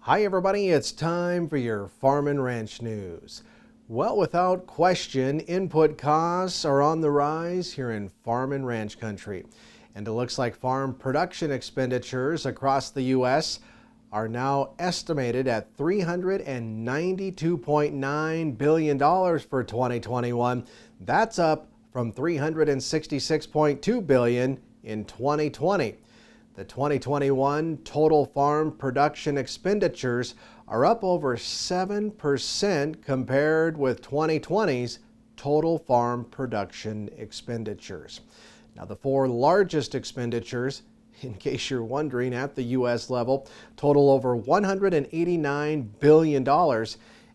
Hi everybody, it's time for your Farm and Ranch news. Well, without question, input costs are on the rise here in farm and ranch country. And it looks like farm production expenditures across the U.S. are now estimated at $392.9 billion for 2021. That's up from $366.2 billion in 2020. The 2021 total farm production expenditures are up over 7% compared with 2020's total farm production expenditures. Now, the four largest expenditures, in case you're wondering, at the U.S. level, total over $189 billion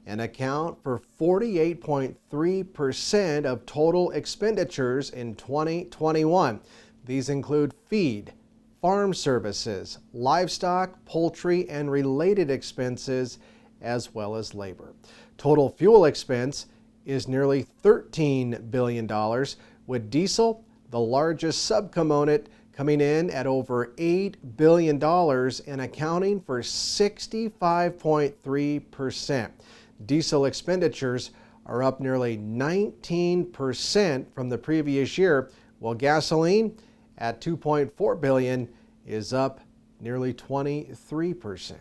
and account for 48.3% of total expenditures in 2021. These include feed, farm services, livestock, poultry, and related expenses, as well as labor. Total fuel expense is nearly $13 billion, with diesel, the largest subcomponent, coming in at over $8 billion and accounting for 65.3%. Diesel expenditures are up nearly 19% from the previous year, while gasoline at $2.4 billion is up nearly 23%.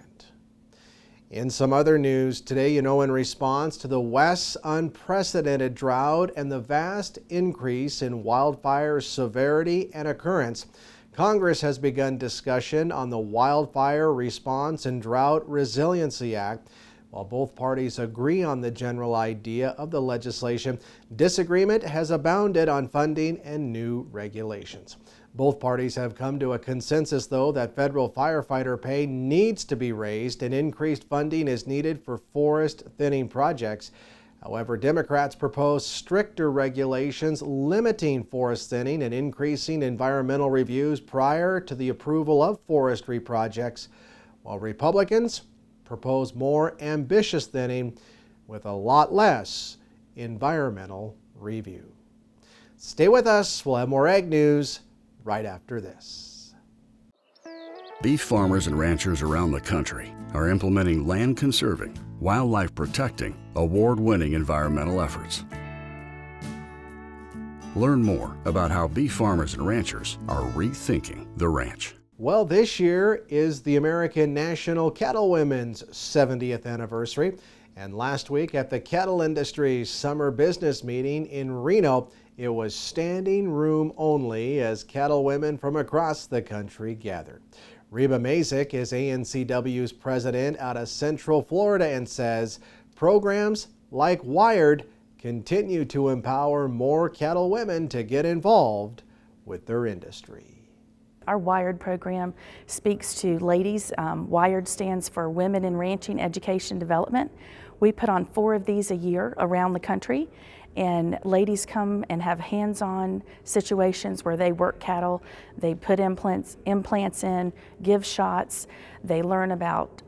In some other news today, in response to the West's unprecedented drought and the vast increase in wildfire severity and occurrence, Congress has begun discussion on the Wildfire Response and Drought Resiliency Act. While both parties agree on the general idea of the legislation, disagreement has abounded on funding and new regulations. Both parties have come to a consensus, though, that federal firefighter pay needs to be raised and increased funding is needed for forest thinning projects. However, Democrats propose stricter regulations limiting forest thinning and increasing environmental reviews prior to the approval of forestry projects, while Republicans propose more ambitious thinning with a lot less environmental review. Stay with us. We'll have more ag news right after this. Beef farmers and ranchers around the country are implementing land conserving, wildlife protecting, award-winning environmental efforts. Learn more about how beef farmers and ranchers are rethinking the ranch. Well, this year is the American National Cattlewomen's 70th anniversary, and last week at the Cattle Industry Summer Business Meeting in Reno, it was standing room only as cattlewomen from across the country gathered. Reba Mazik is ANCW's president out of Central Florida and says programs like Wired continue to empower more cattlewomen to get involved with their industry. Our WIRED program speaks to ladies. WIRED stands for Women in Ranching Education Development. We put on 4 of these a year around the country, and ladies come and have hands-on situations where they work cattle, they put implants in, give shots, they learn about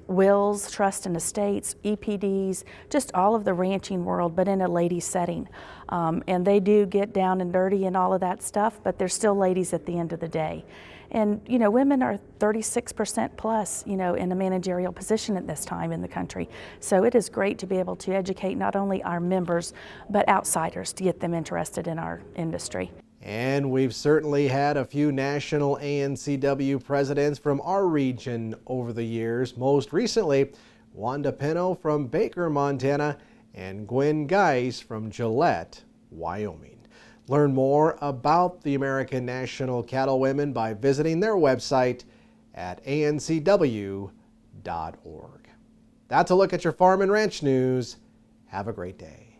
wills, trust and estates, EPDs, just all of the ranching world, but in a lady setting. And they do get down and dirty and all of that stuff, but they're still ladies at the end of the day. And women are 36% plus, in a managerial position at this time in the country. So it is great to be able to educate not only our members, but outsiders to get them interested in our industry. And we've certainly had a few national ANCW presidents from our region over the years. Most recently, Wanda Pino from Baker, Montana, and Gwen Geis from Gillette, Wyoming. Learn more about the American National Cattlewomen by visiting their website at ancw.org. That's a look at your farm and ranch news. Have a great day.